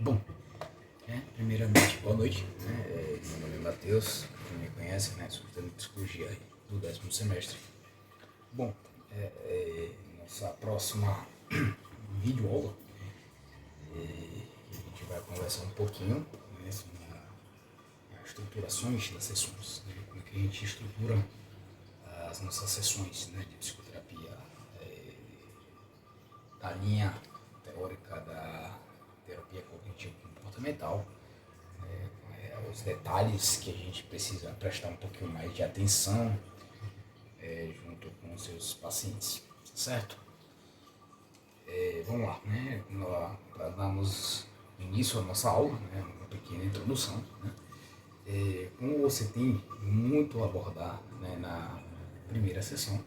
Bom, primeiramente, boa noite. Meu nome é Matheus, quem me conhece, sou estudante de psicologia do 10º semestre. Bom, nossa próxima videoaula, a gente vai conversar um pouquinho sobre as estruturações das sessões, como é que a gente estrutura as nossas sessões de psicoterapia, da linha teórica da terapia cognitivo-comportamental, os detalhes que a gente precisa prestar um pouquinho mais de atenção junto com os seus pacientes, certo? Vamos lá, para darmos início à nossa aula, uma pequena introdução. Como você tem muito a abordar na primeira sessão,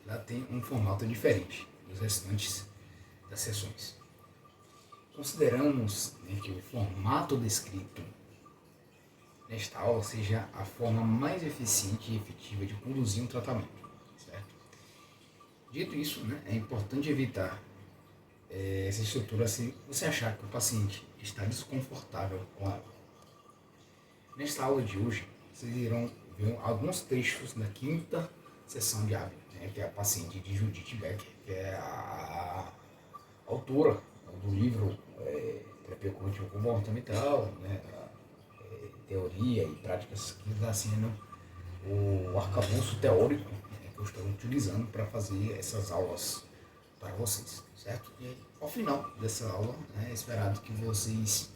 ela tem um formato diferente dos restantes das sessões. Consideramos que o formato descrito nesta aula seja a forma mais eficiente e efetiva de conduzir um tratamento, certo? Dito isso, é importante evitar essa estrutura se você achar que o paciente está desconfortável com ela. Nesta aula de hoje, vocês irão ver alguns trechos da 5ª sessão de hábito, que é a paciente de Judith Becker, que é a autora do livro Terapia Cognitivo-Comportamental, teoria e práticas que está sendo o arcabouço teórico que eu estou utilizando para fazer essas aulas para vocês, certo? E ao final dessa aula, é esperado que vocês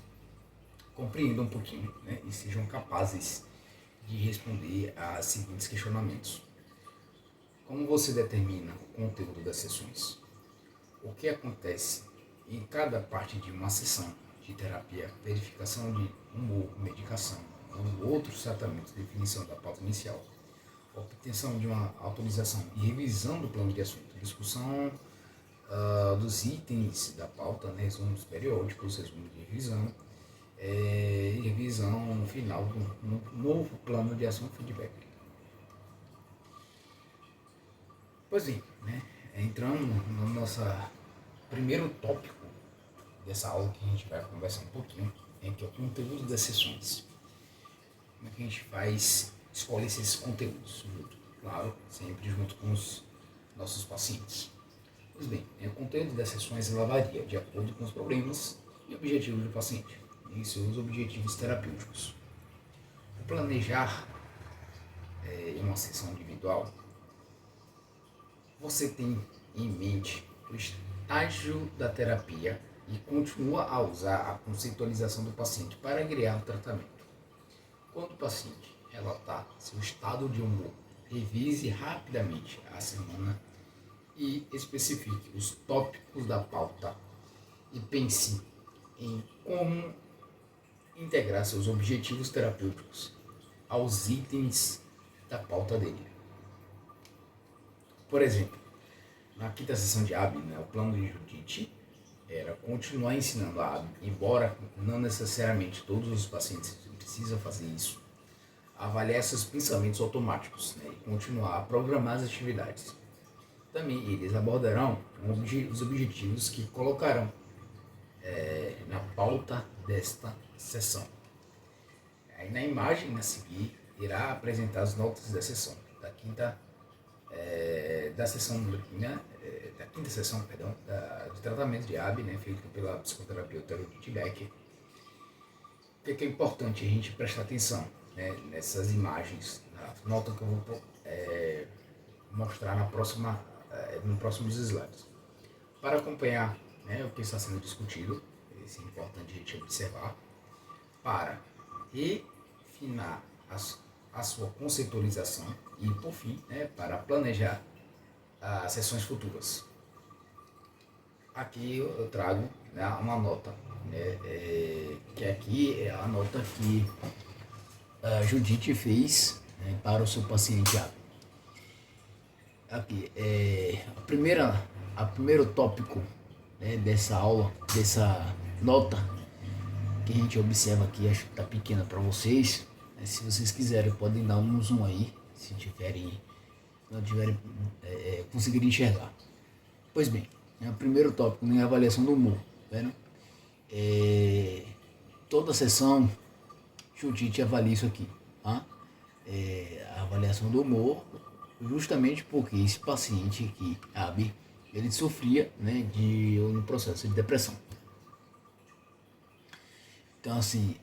compreendam um pouquinho e sejam capazes de responder a seguintes questionamentos. Como você determina o conteúdo das sessões? O que acontece em cada parte de uma sessão de terapia, verificação de humor, medicação ou outros tratamentos, definição da pauta inicial, obtenção de uma autorização e revisão do plano de assunto, discussão dos itens da pauta, resumos periódicos, resumos de revisão, e revisão final do novo plano de ação feedback. Pois bem, entrando no nosso primeiro tópico dessa aula que a gente vai conversar um pouquinho, que é o conteúdo das sessões. Como é que a gente escolhe esses conteúdos? Claro, sempre junto com os nossos pacientes. Pois bem, o conteúdo das sessões varia de acordo com os problemas e objetivos do paciente e seus objetivos terapêuticos. O planejar em uma sessão individual, você tem em mente o estágio da terapia e continua a usar a conceitualização do paciente para guiar o tratamento. Quando o paciente relatar seu estado de humor, revise rapidamente a semana e especifique os tópicos da pauta e pense em como integrar seus objetivos terapêuticos aos itens da pauta dele. Por exemplo, na 5ª sessão de AB, o plano de Judith era continuar ensinando a AB, embora não necessariamente todos os pacientes precisam fazer isso, avaliar seus pensamentos automáticos e continuar a programar as atividades. Também eles abordarão os objetivos que colocarão na pauta desta sessão. Aí na imagem a seguir irá apresentar as notas da sessão, da quinta sessão de tratamento de AB, feito pela psicoterapeuta Judith Becker. O que é importante a gente prestar atenção nessas imagens, na nota que eu vou mostrar nos próximos slides. Para acompanhar o que está sendo discutido, isso é importante a gente observar, para refinar a sua conceitualização e, por fim, para planejar as sessões futuras. Aqui eu trago uma nota, que aqui é a nota que a Judith fez para o seu paciente A. Aqui o primeiro tópico dessa aula, dessa nota que a gente observa aqui, acho que está pequena para vocês. Se vocês quiserem, podem dar um zoom aí, se não tiverem conseguirem enxergar. Pois bem, o primeiro tópico é a avaliação do humor, vendo? Toda sessão, Judite avalia isso aqui, tá? A avaliação do humor, justamente porque esse paciente aqui, Abi, ele sofria, né, de um processo de depressão. Então, assim,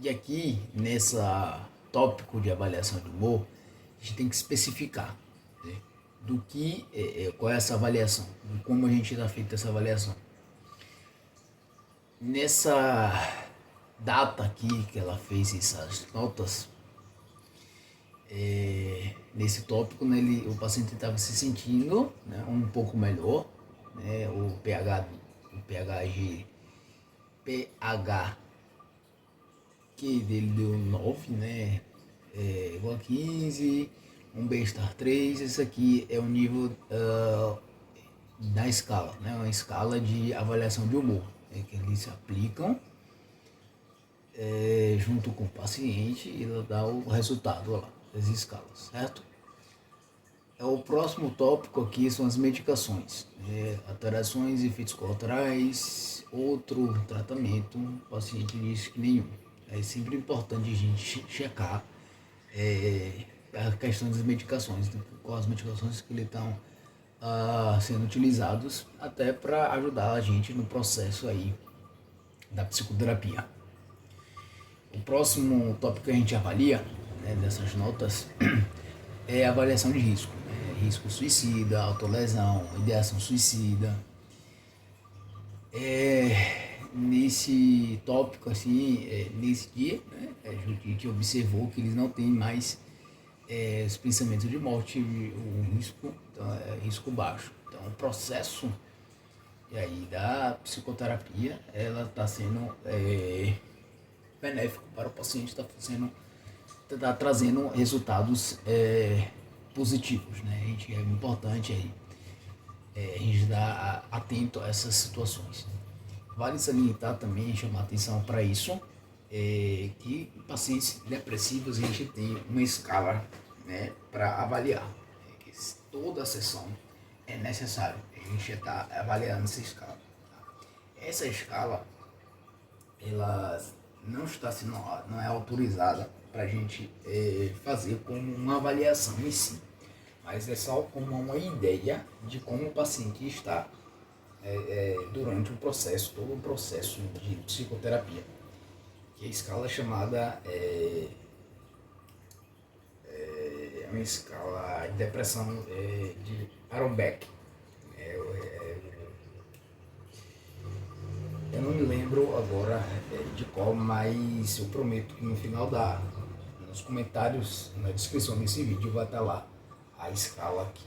e aqui, nessa tópico de avaliação de humor, a gente tem que especificar, né, do que, qual é essa avaliação, de como a gente está feito essa avaliação. Nessa data aqui que ela fez essas notas, nesse tópico, né, o paciente estava se sentindo, né, um pouco melhor, né, o pH que dele deu 9, né, igual a 15, um bem-estar 3. Esse aqui é o nível da escala, né, uma escala de avaliação de humor, né, que eles se aplicam junto com o paciente e ela dá o resultado lá, das escalas, certo? O próximo tópico aqui são as medicações, alterações, efeitos colaterais, outro tratamento, o paciente diz que nenhum. É sempre importante a gente checar a questão das medicações, quais as medicações que ele estão sendo utilizados, até para ajudar a gente no processo aí da psicoterapia. O próximo tópico que a gente avalia, né, dessas notas é a avaliação de risco. Risco suicida, autolesão, ideação suicida. Nesse tópico, assim, nesse dia, né, a gente observou que eles não têm mais os pensamentos de morte, o risco, então, risco baixo. Então, o processo e aí da psicoterapia, ela está sendo benéfico para o paciente, está trazendo resultados positivos, né? A gente é importante aí a gente estar atento a essas situações. Vale salientar também, chamar atenção para isso, que pacientes depressivos a gente tem uma escala, né, para avaliar. Que toda a sessão é necessário a gente estar avaliando essa escala. Essa escala, ela não está sendo, não é autorizada para a gente fazer como uma avaliação em si, mas é só como uma ideia de como o paciente está durante o processo, todo o processo de psicoterapia, que a escala é chamada uma escala de depressão de Aaron Beck. Eu não me lembro agora de qual, mas eu prometo que no final nos comentários, na descrição desse vídeo vai estar lá a escala que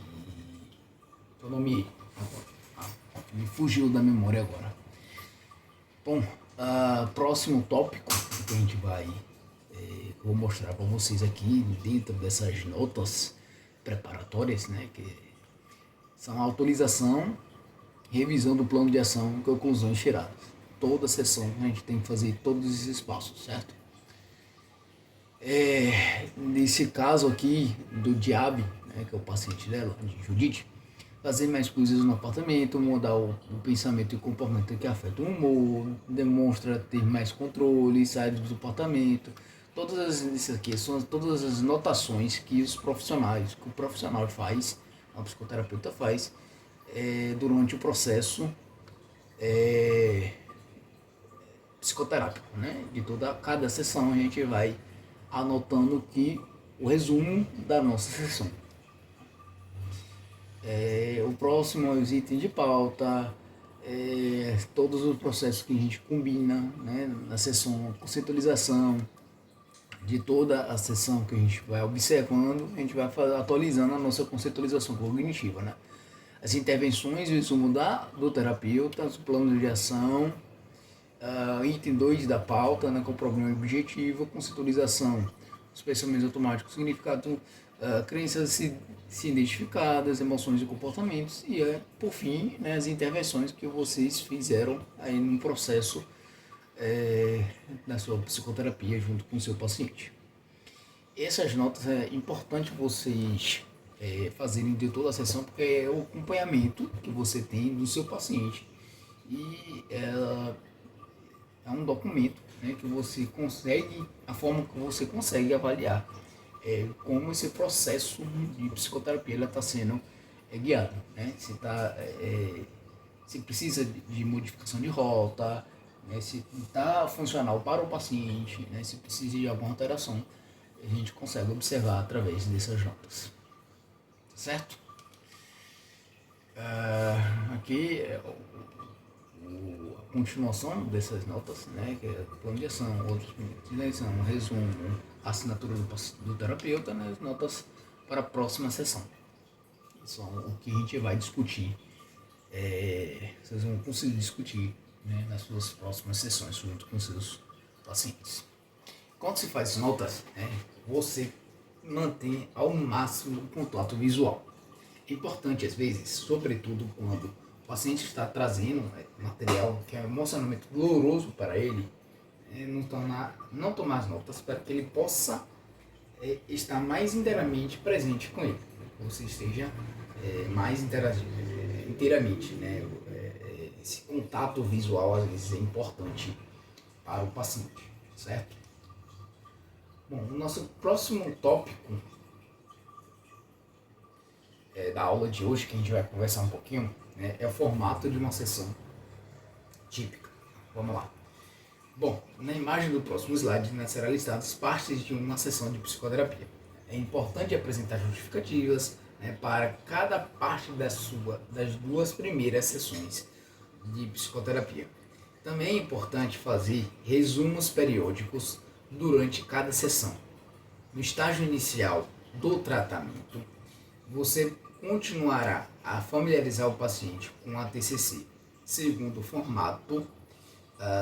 eu nomeei. Me fugiu da memória agora. Bom, próximo tópico que a gente vai vou mostrar para vocês aqui dentro dessas notas preparatórias, né, que são a autorização, revisão do plano de ação e conclusões tiradas. Toda sessão a gente tem que fazer todos esses passos, certo? Nesse caso aqui do Diab, né, que é o paciente dela, de Judite, fazer mais coisas no apartamento, mudar o pensamento e o comportamento que afeta o humor, demonstra ter mais controle, sai do apartamento. Todas essas aqui são todas as notações que o profissional faz, a psicoterapeuta faz, durante o processo psicoterápico, né? De cada sessão a gente vai anotando o resumo da nossa sessão. O próximo é os itens de pauta, todos os processos que a gente combina, né, na sessão, conceitualização de toda a sessão que a gente vai observando, a gente vai atualizando a nossa conceitualização cognitiva, né? As intervenções, o resumo do terapeuta, os planos de ação, item 2 da pauta, né, com o problema e objetivo, conceitualização, os pensamentos automáticos, significado, crenças se identificadas, emoções e comportamentos, e por fim, né, as intervenções que vocês fizeram aí no processo da sua psicoterapia junto com o seu paciente. Essas notas é importante vocês fazerem de toda a sessão, porque é o acompanhamento que você tem do seu paciente e ela é um documento, né, que você consegue, a forma que você consegue avaliar como esse processo de psicoterapia está sendo guiado, né? Se precisa de modificação de rota, né? Se está funcional para o paciente, né? Se precisa de alguma alteração, a gente consegue observar através dessas notas, certo? Aqui é a continuação dessas notas, né, que é plano de ação, outros princípios de ação, resumo, assinatura do terapeuta, né, as notas para a próxima sessão. São o que a gente vai discutir, vocês vão conseguir discutir, né, nas suas próximas sessões junto com seus pacientes. Quando se faz notas, né, você mantém ao máximo o contato visual. É importante, às vezes, sobretudo quando o paciente está trazendo material que é emocionalmente doloroso para ele, não tomar as notas para que ele possa estar mais inteiramente presente com ele, que você esteja mais inteiramente. Né? Esse contato visual, às vezes, é importante para o paciente, certo? Bom, o nosso próximo tópico da aula de hoje, que a gente vai conversar um pouquinho, né, é o formato de uma sessão típica. Vamos lá. Bom, na imagem do próximo slide, né, será listadas as partes de uma sessão de psicoterapia. É importante apresentar justificativas, né, para cada parte das duas primeiras sessões de psicoterapia. Também é importante fazer resumos periódicos durante cada sessão. No estágio inicial do tratamento, você continuará a familiarizar o paciente com a TCC, segundo o formato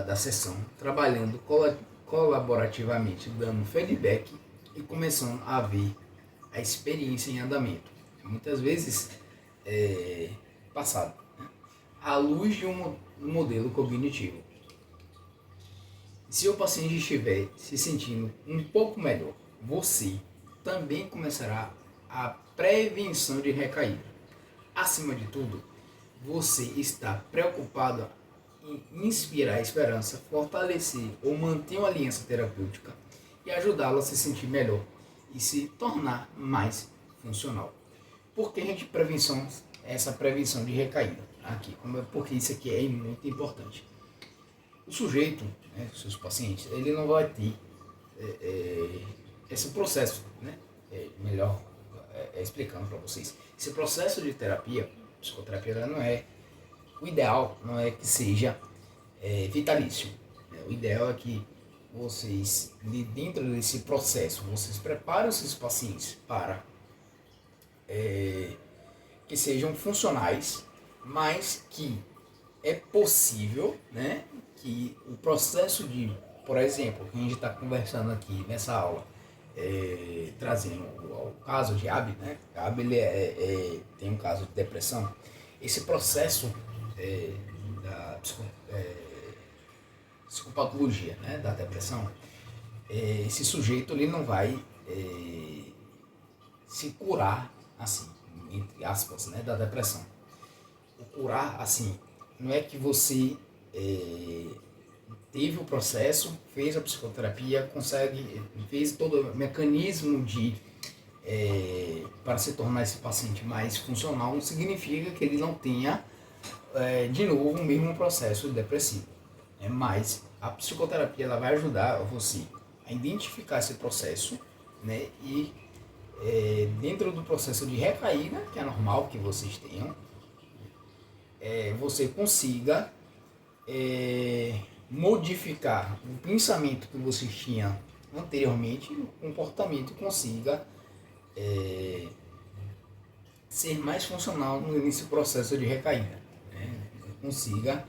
da sessão, trabalhando colaborativamente, dando feedback e começando a ver a experiência em andamento. Muitas vezes passado, né, à luz de um modelo cognitivo. Se o paciente estiver se sentindo um pouco melhor, você também começará a prevenção de recaída. Acima de tudo, você está preocupado em inspirar esperança, fortalecer ou manter uma aliança terapêutica e ajudá-lo a se sentir melhor e se tornar mais funcional. Por que a gente essa prevenção de recaída aqui? Porque isso aqui é muito importante. O sujeito, né, os seus pacientes, ele não vai ter esse processo, né? Melhor explicando para vocês. Esse processo de terapia, psicoterapia, não é o ideal, não é que seja vitalício. O ideal é que vocês, dentro desse processo, vocês preparem os seus pacientes para que sejam funcionais, mas que é possível, né, que o processo de, por exemplo, que a gente está conversando aqui nessa aula, trazendo o caso de Abby, né? Abby tem um caso de depressão. Esse processo da psicopatologia, né, da depressão, esse sujeito ele não vai se curar assim, entre aspas, né, da depressão. O curar assim não é que você teve o processo, fez a psicoterapia, fez todo o mecanismo para se tornar esse paciente mais funcional, não significa que ele não tenha de novo o mesmo processo depressivo. Mas a psicoterapia ela vai ajudar você a identificar esse processo, né, e dentro do processo de recaída, que é normal que vocês tenham, você consiga modificar o pensamento que você tinha anteriormente, o comportamento consiga ser mais funcional nesse processo de recaída, né? Consiga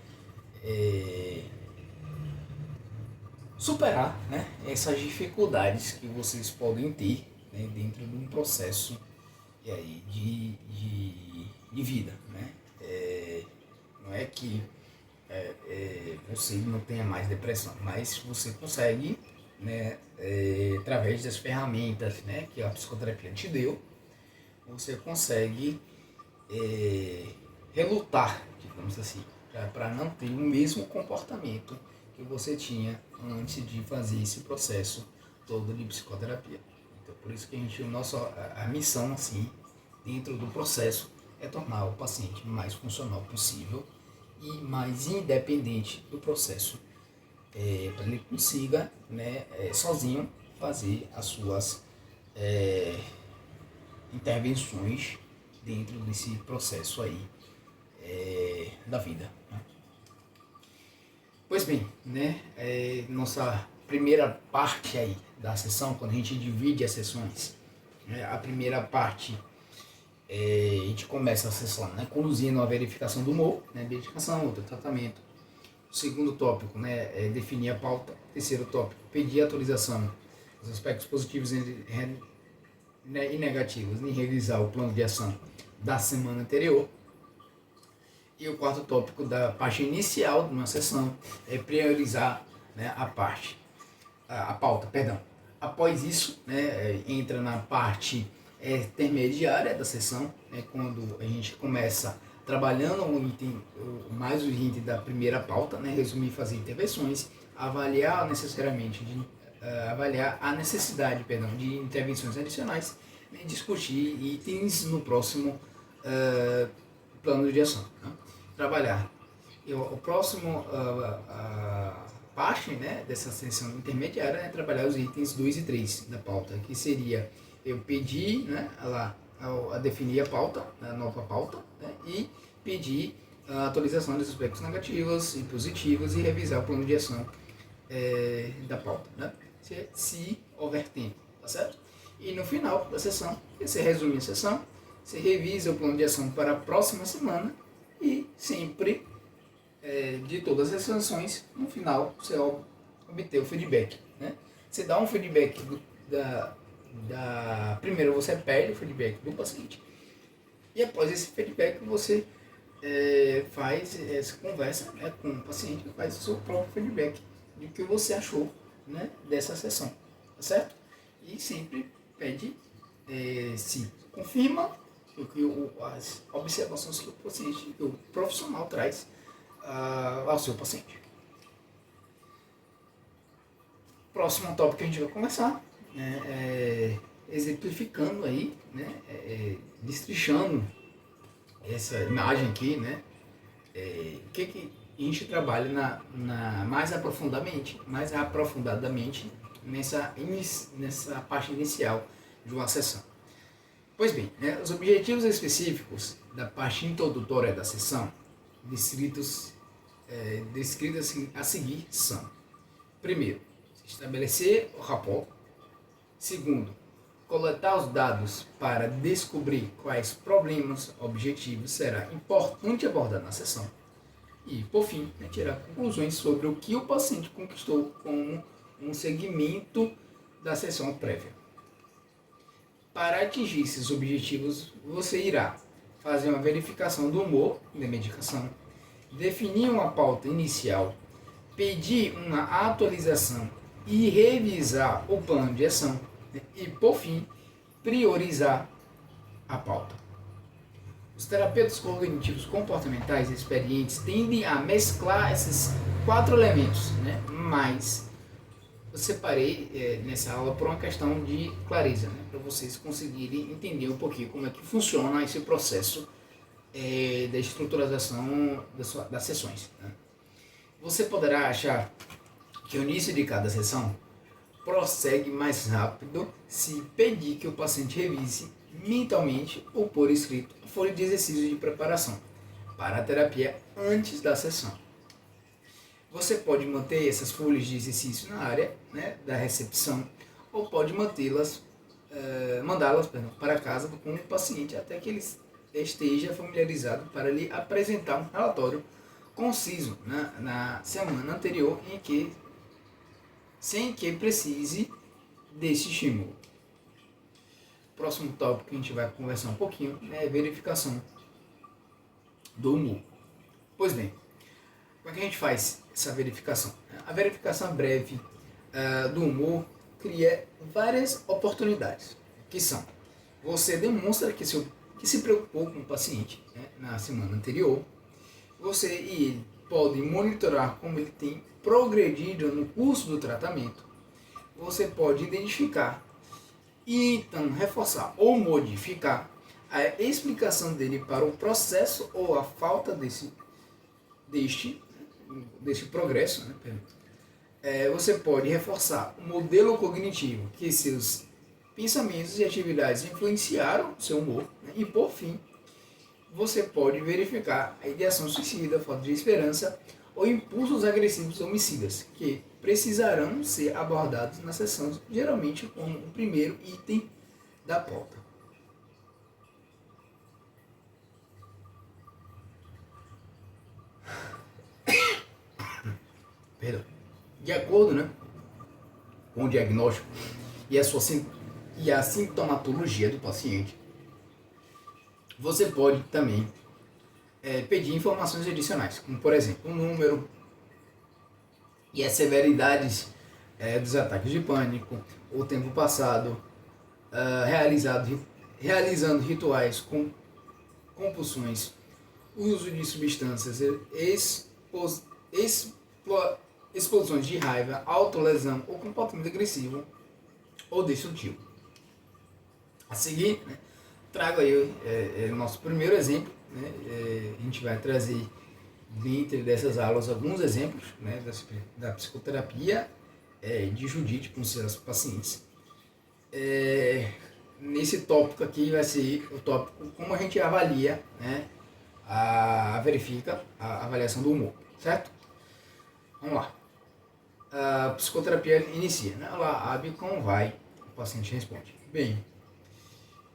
superar, né, essas dificuldades que vocês podem ter, né, dentro de um processo de vida, né? Não é que você não tenha mais depressão, mas você consegue, né, através das ferramentas, né, que a psicoterapia te deu, você consegue relutar, digamos assim, para não ter o mesmo comportamento que você tinha antes de fazer esse processo todo de psicoterapia. Então, por isso que a missão assim, dentro do processo, é tornar o paciente mais funcional possível e mais independente do processo, para ele consiga, né, sozinho fazer as suas intervenções dentro desse processo aí da vida, né? Pois bem, né, nossa primeira parte aí da sessão, quando a gente divide as sessões, né, a primeira parte a gente começa a sessão, né, conduzindo a verificação do humor, né, medicação, outro tratamento. O segundo tópico, né, é definir a pauta. O terceiro tópico, pedir atualização dos aspectos positivos e negativos em revisar o plano de ação da semana anterior. E o quarto tópico da parte inicial de uma sessão é priorizar, né, a pauta, perdão. Após isso, né, entra na parte intermediária da sessão, né, quando a gente começa trabalhando mais o item da primeira pauta, né, resumir e fazer intervenções, avaliar a necessidade de intervenções adicionais, né, discutir itens no próximo plano de ação, né? Trabalhar. O próximo parte, né, dessa sessão intermediária é trabalhar os itens 2 e 3 da pauta, que seria eu pedir, né, a definir a pauta, a nova pauta, né, e pedir a atualização dos aspectos negativos e positivos e revisar o plano de ação da pauta, né, se houver tempo, tá certo? E no final da sessão, você resume a sessão, você revisa o plano de ação para a próxima semana e sempre, de todas as sessões, no final você obter o feedback, né? Você dá um feedback primeiro você pede o feedback do paciente e após esse feedback você faz essa conversa, né, com o paciente, faz o seu próprio feedback de que você achou, né, dessa sessão, tá certo? E sempre pede, se confirma as observações que o profissional traz ao seu paciente. Próximo tópico que a gente vai conversar, exemplificando aí, né, destrinchando essa imagem aqui, né, o que a gente trabalha mais aprofundadamente nessa parte inicial de uma sessão. Pois bem, né, os objetivos específicos da parte introdutória da sessão, descritos a seguir, são: primeiro, estabelecer o rapport. Segundo, coletar os dados para descobrir quais problemas objetivos será importante abordar na sessão. E, por fim, tirar conclusões sobre o que o paciente conquistou como um segmento da sessão prévia. Para atingir esses objetivos, você irá fazer uma verificação do humor da medicação, definir uma pauta inicial, pedir uma atualização e revisar o plano de ação e, por fim, priorizar a pauta. Os terapeutas cognitivos comportamentais experientes tendem a mesclar esses 4 elementos, né? Mas eu separei nessa aula por uma questão de clareza, né? Para vocês conseguirem entender um pouquinho como é que funciona esse processo da estruturação das sessões, né? Você poderá achar que o início de cada sessão prossegue mais rápido se pedir que o paciente revise mentalmente ou por escrito a folha de exercícios de preparação para a terapia antes da sessão. Você pode manter essas folhas de exercício na área, né, da recepção, ou pode mandá-las para casa com o paciente até que ele esteja familiarizado para lhe apresentar um relatório conciso, né, na semana anterior sem que precise desse estímulo. Próximo tópico que a gente vai conversar um pouquinho é verificação do humor. Pois bem, como é que a gente faz essa verificação? A verificação breve do humor cria várias oportunidades, que são: você demonstra que se preocupou com o paciente, né, na semana anterior, você e ele pode monitorar como ele tem progredido no curso do tratamento. Você pode identificar e então reforçar ou modificar a explicação dele para o processo ou a falta deste progresso, né? Você pode reforçar o modelo cognitivo que seus pensamentos e atividades influenciaram seu humor, né? E por fim, você pode verificar a ideação suicida, falta de esperança ou impulsos agressivos homicidas, que precisarão ser abordados na sessão, geralmente como o primeiro item da pauta. Perdão. De acordo, né, com o diagnóstico e a sintomatologia do paciente, você pode também pedir informações adicionais, como por exemplo o número e as severidades dos ataques de pânico, o tempo passado realizando rituais com compulsões, uso de substâncias, explosões de raiva, autolesão ou comportamento agressivo ou destrutivo. A seguir, né, trago aí o nosso primeiro exemplo. Né, a gente vai trazer dentro dessas aulas alguns exemplos, né, da psicoterapia de Judite com seus pacientes. Nesse tópico aqui vai ser o tópico como a gente avalia, né, verifica a avaliação do humor, certo? Vamos lá. A psicoterapia inicia, né? Olá, Abi, como vai? O paciente responde: bem.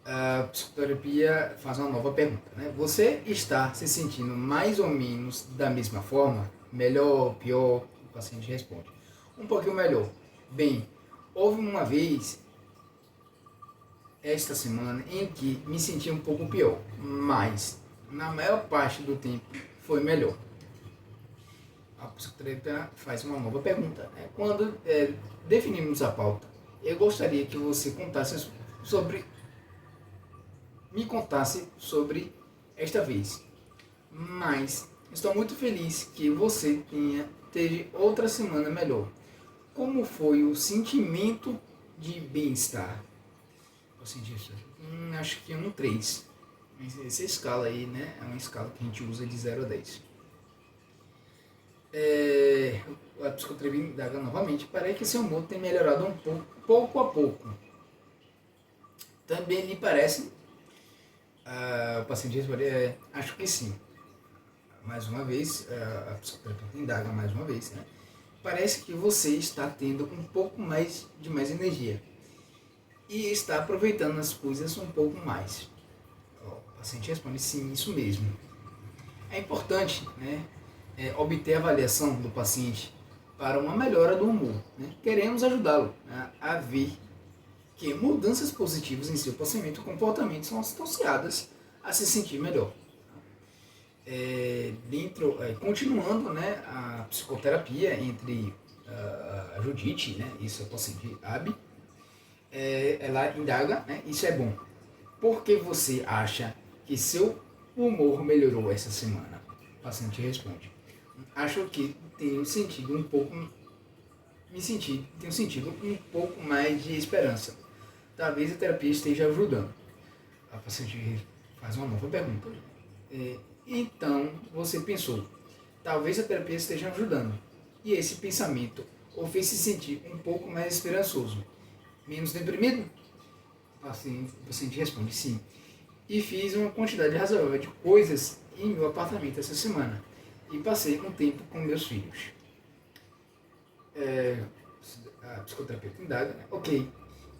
A psicoterapia faz uma nova pergunta, né? Você está se sentindo mais ou menos da mesma forma? Melhor, pior? O paciente responde: um pouquinho melhor. Bem, houve uma vez esta semana em que me senti um pouco pior, mas na maior parte do tempo foi melhor. A psicoterapia faz uma nova pergunta, né? Quando definimos a pauta, eu gostaria que você me contasse sobre esta vez, mas estou muito feliz que você teve outra semana melhor. Como foi o sentimento de bem-estar? Acho que é um 3. Essa escala aí, né, é uma escala que a gente usa de 0 a 10. A psicoterapia indaga novamente: parece que seu humor tem melhorado um pouco a pouco. Também lhe parece? O paciente responde: acho que sim. Mais uma vez, a psicoterapia indaga mais uma vez, né? Parece que você está tendo um pouco mais de energia e está aproveitando as coisas um pouco mais. O paciente responde: sim, isso mesmo. É importante, né, obter a avaliação do paciente para uma melhora do humor, né? Queremos ajudá-lo, né, a ver que mudanças positivas em seu pensamento e comportamento são associadas a se sentir melhor. Continuando, né, a psicoterapia entre a Judite, né, e seu paciente Abi, ela indaga, né, isso é bom. Por que você acha que seu humor melhorou essa semana? O paciente responde: acho que tenho sentido um pouco mais de esperança. Talvez a terapia esteja ajudando. A paciente faz uma nova pergunta. Então, você pensou: talvez a terapia esteja ajudando. E esse pensamento o fez se sentir um pouco mais esperançoso, menos deprimido? O paciente responde: sim. E fiz uma quantidade razoável de coisas em meu apartamento essa semana. E passei um tempo com meus filhos. A psicoterapeuta indaga, né? Ok,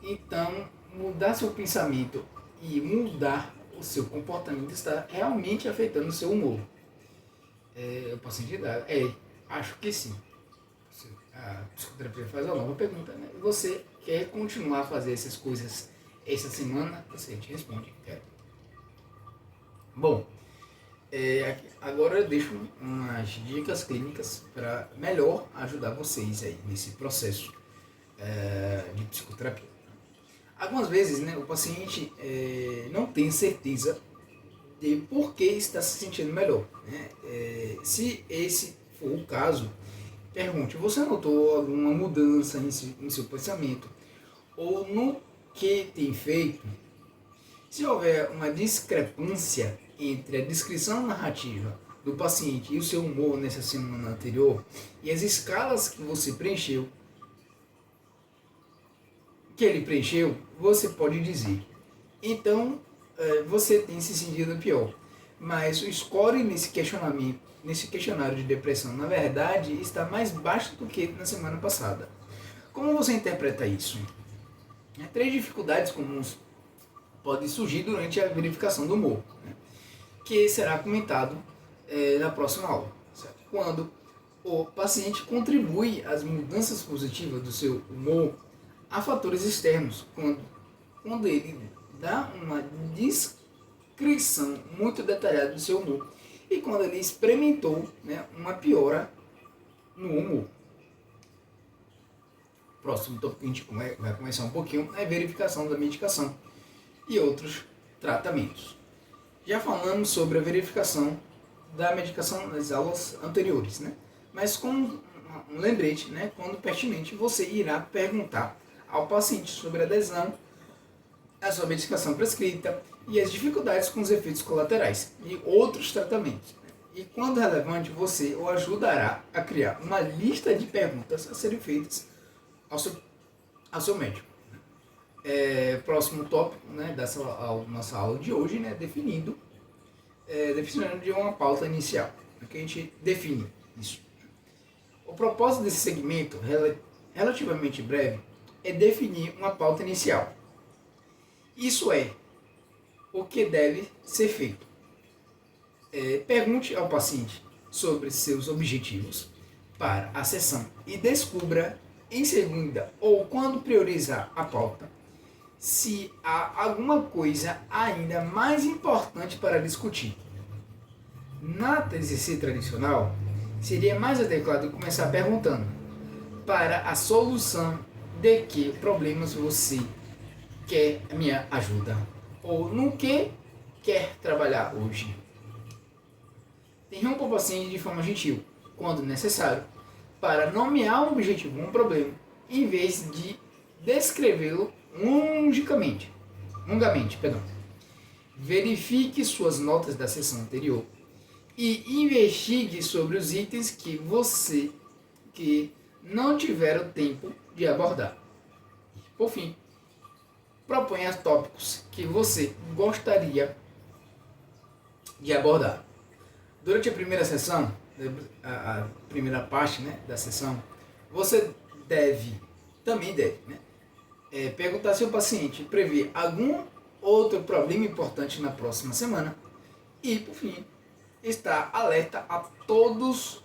então mudar seu pensamento e mudar o seu comportamento está realmente afetando o seu humor. O paciente indaga: acho que sim. A psicoterapeuta faz uma nova pergunta, né? Você quer continuar a fazer essas coisas essa semana? O paciente responde: quero. Bom, agora eu deixo umas dicas clínicas para melhor ajudar vocês aí nesse processo de psicoterapia. Algumas vezes, né, o paciente não tem certeza de por que está se sentindo melhor, né? Se esse for o caso, pergunte: você notou alguma mudança em seu pensamento ou no que tem feito? Se houver uma discrepância entre a descrição narrativa do paciente e o seu humor nessa semana anterior e as escalas que você preencheu, que ele preencheu, você pode dizer: então você tem se sentido pior. Mas o score nesse questionamento, nesse questionário de depressão, na verdade, está mais baixo do que na semana passada. Como você interpreta isso? Três dificuldades comuns podem surgir durante a verificação do humor, né? Que será comentado na próxima aula. Certo? Quando o paciente contribui às mudanças positivas do seu humor a fatores externos, quando ele dá uma descrição muito detalhada do seu humor e quando ele experimentou, né, uma piora no humor. Próximo tópico que a gente vai começar um pouquinho é a verificação da medicação e outros tratamentos. Já falamos sobre a verificação da medicação nas aulas anteriores, né? Mas como um lembrete, né, quando pertinente, você irá perguntar ao paciente sobre a adesão à sua medicação prescrita e as dificuldades com os efeitos colaterais e outros tratamentos. E quando relevante, você o ajudará a criar uma lista de perguntas a serem feitas ao seu médico. Próximo tópico, né, dessa nossa aula de hoje, né, definindo de uma pauta inicial, que a gente define isso. O propósito desse segmento, relativamente breve, é definir uma pauta inicial. Isso é o que deve ser feito. Pergunte ao paciente sobre seus objetivos para a sessão e descubra em seguida, ou quando priorizar a pauta, se há alguma coisa ainda mais importante para discutir. Na TCC tradicional, seria mais adequado começar perguntando: para a solução de que problemas você quer minha ajuda? Ou no que quer trabalhar hoje? Interrompa o paciente de forma gentil, quando necessário, para nomear um objetivo, um problema, em vez de descrevê-lo longamente. Verifique suas notas da sessão anterior e investigue sobre os itens que não tiveram tempo de abordar. Por fim, proponha tópicos que você gostaria de abordar. Durante a primeira sessão, a primeira parte, né, da sessão, você também deve, né, perguntar se o paciente prevê algum outro problema importante na próxima semana e, por fim, estar alerta a todos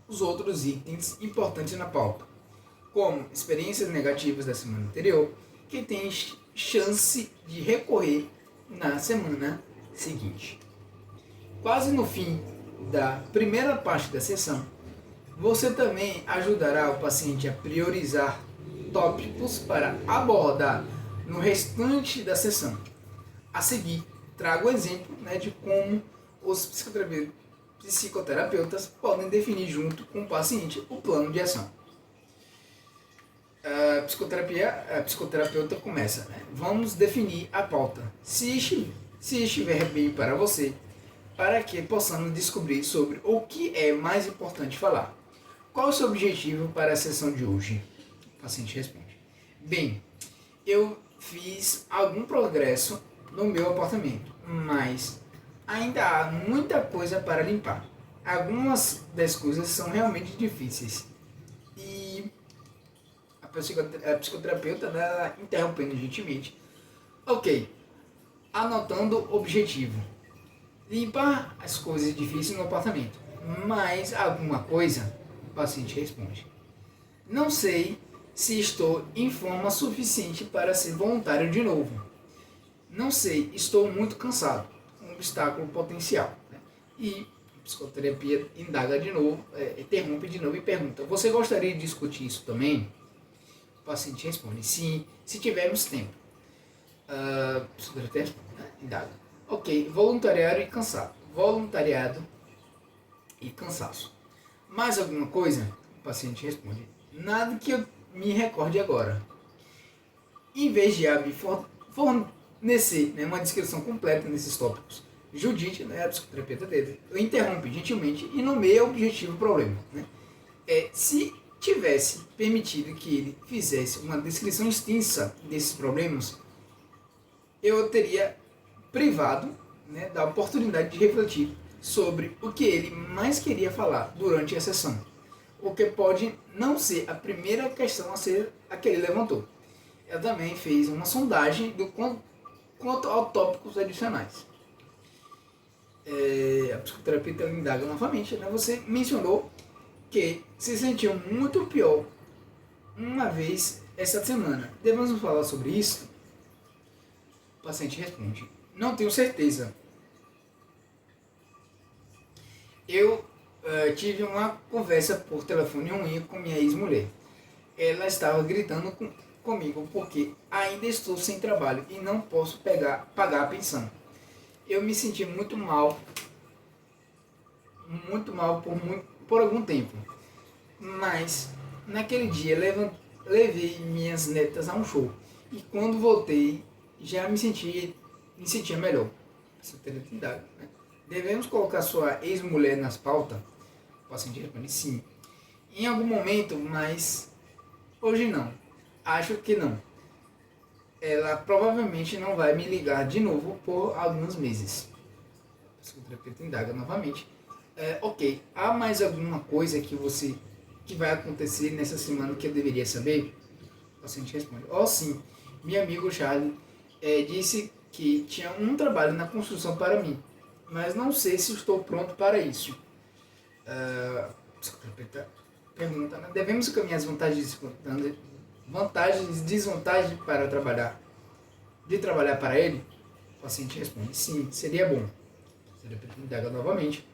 os outros itens importantes na pauta, como experiências negativas da semana anterior, que tem chance de recorrer na semana seguinte. Quase no fim da primeira parte da sessão, você também ajudará o paciente a priorizar tópicos para abordar no restante da sessão. A seguir, trago o exemplo, né, de como os psicoterapeutas podem definir junto com o paciente o plano de ação. A psicoterapeuta começa, né? Vamos definir a pauta, se estiver bem para você, para que possamos descobrir sobre o que é mais importante falar. Qual é o seu objetivo para a sessão de hoje? O paciente responde: bem, eu fiz algum progresso no meu apartamento, mas ainda há muita coisa para limpar. Algumas das coisas são realmente difíceis. E a psicoterapeuta, ela interrompendo gentilmente: ok, anotando o objetivo. Limpar as coisas difíceis no apartamento. Mais alguma coisa? O paciente responde: não sei se estou em forma suficiente para ser voluntário de novo. Não sei, estou muito cansado. Um obstáculo potencial. E a psicoterapia indaga de novo, interrompe de novo e pergunta: você gostaria de discutir isso também? O paciente responde: sim, se tivermos tempo. A psicoterapia indaga: ok, voluntariado e cansaço. Mais alguma coisa? O paciente responde: nada que eu me recorde agora. Em vez de Abby fornecer, né, uma descrição completa nesses tópicos, Judite, né, a psicoterapeuta dele, interrompe gentilmente e nomeia o objetivo do problema. Né? Se tivesse permitido que ele fizesse uma descrição extensa desses problemas, eu teria privado, né, da oportunidade de refletir sobre o que ele mais queria falar durante a sessão, o que pode não ser a primeira questão a ser a que ele levantou. Ela também fez uma sondagem do quanto aos tópicos adicionais. A psicoterapeuta indaga novamente, né? Você mencionou que se sentiu muito pior uma vez essa semana. Devemos falar sobre isso? O paciente responde: não tenho certeza. Eu tive uma conversa por telefone ruim com minha ex-mulher. Ela estava gritando comigo porque ainda estou sem trabalho e não posso pagar a pensão. Eu me senti muito mal por algum tempo. Mas naquele dia levei minhas netas a um show e quando voltei já me sentia melhor. Né? Devemos colocar sua ex-mulher nas pautas? O paciente responde: sim. Em algum momento, mas hoje não. Acho que não. Ela provavelmente não vai me ligar de novo por alguns meses. O psicoterapeuta indaga novamente: ok, há mais alguma coisa que vai acontecer nessa semana que eu deveria saber? O paciente responde: sim, meu amigo Charlie disse que tinha um trabalho na construção para mim, mas não sei se estou pronto para isso. O psicoterapeuta pergunta: né? Devemos caminhar as vantagens e desvantagens para trabalhar para ele? O paciente responde: sim, seria bom. O terapeuta indaga novamente: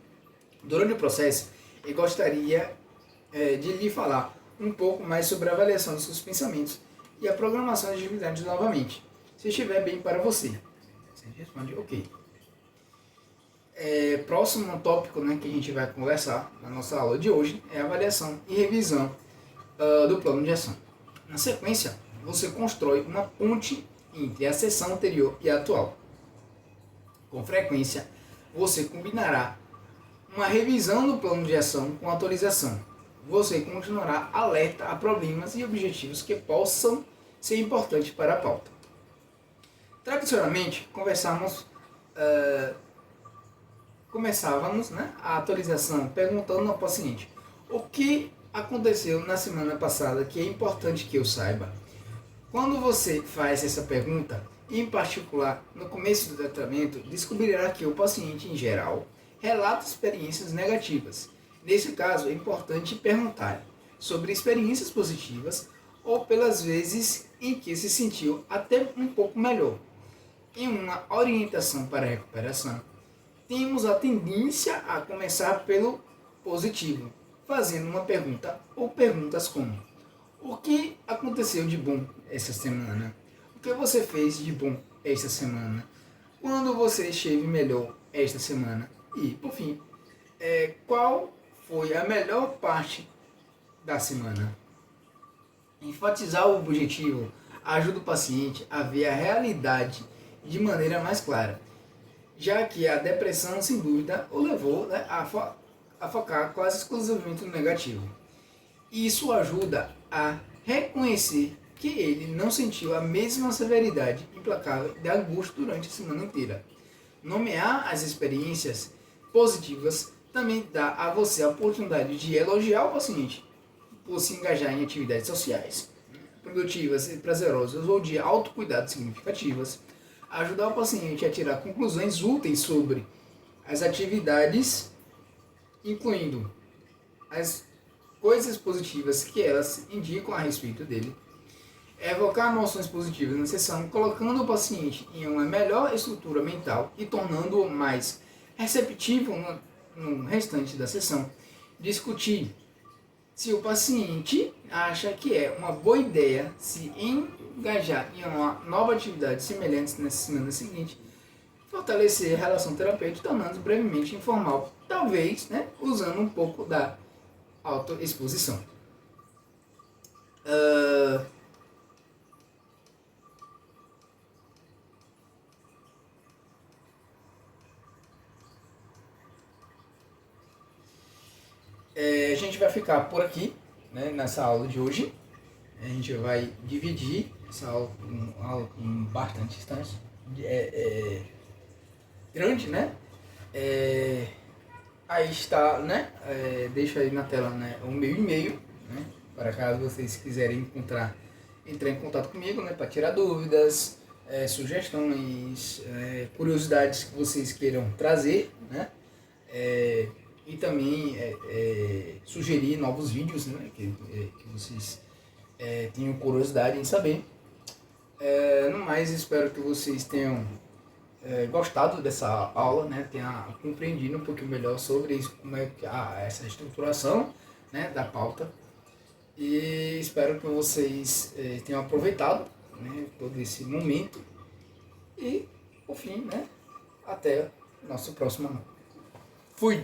durante o processo, eu gostaria de lhe falar um pouco mais sobre a avaliação dos seus pensamentos e a programação de atividades novamente, se estiver bem para você. Você responde: ok. Próximo tópico, né, que a gente vai conversar na nossa aula de hoje é a avaliação e revisão do plano de ação. Na sequência, você constrói uma ponte entre a sessão anterior e a atual. Com frequência, você combinará uma revisão do plano de ação com atualização. Você continuará alerta a problemas e objetivos que possam ser importantes para a pauta. Tradicionalmente, começávamos, né, a atualização perguntando ao paciente: o que aconteceu na semana passada que é importante que eu saiba? Quando você faz essa pergunta, em particular no começo do tratamento, descobrirá que o paciente, em geral, relata experiências negativas. Nesse caso, é importante perguntar sobre experiências positivas ou pelas vezes em que se sentiu até um pouco melhor. Em uma orientação para a recuperação, temos a tendência a começar pelo positivo, fazendo uma pergunta ou perguntas como: o que aconteceu de bom essa semana? O que você fez de bom esta semana? Quando você esteve melhor esta semana? E, por fim, qual foi a melhor parte da semana? Enfatizar o objetivo ajuda o paciente a ver a realidade de maneira mais clara, já que a depressão, sem dúvida, o levou, né, a focar quase exclusivamente no negativo. Isso ajuda a reconhecer que ele não sentiu a mesma severidade implacável de angústia durante a semana inteira. Nomear as experiências positivas também dá a você a oportunidade de elogiar o paciente por se engajar em atividades sociais, produtivas e prazerosas ou de autocuidado significativas, ajudar o paciente a tirar conclusões úteis sobre as atividades, incluindo as coisas positivas que elas indicam a respeito dele, evocar emoções positivas na sessão, colocando o paciente em uma melhor estrutura mental e tornando-o mais receptivo no restante da sessão, discutir se o paciente acha que é uma boa ideia se engajar em uma nova atividade semelhante na semana seguinte, fortalecer a relação terapêutica, tornando brevemente informal, talvez, né, usando um pouco da autoexposição. A gente vai ficar por aqui, né, nessa aula de hoje. A gente vai dividir essa aula em bastante instâncias. Grande, né? Aí está, né? Deixo aí na tela, né, o meu e-mail, né? Para caso vocês quiserem entrar em contato comigo, né? Para tirar dúvidas, sugestões, curiosidades que vocês queiram trazer, né? E também sugerir novos vídeos, né? Que vocês tenham curiosidade em saber. No mais, espero que vocês tenham gostado dessa aula, né? Tenha compreendido um pouquinho melhor sobre isso, como é que essa estruturação, né, da pauta. E espero que vocês tenham aproveitado, né, todo esse momento. E, por fim, né, até o nosso próximo. Fui!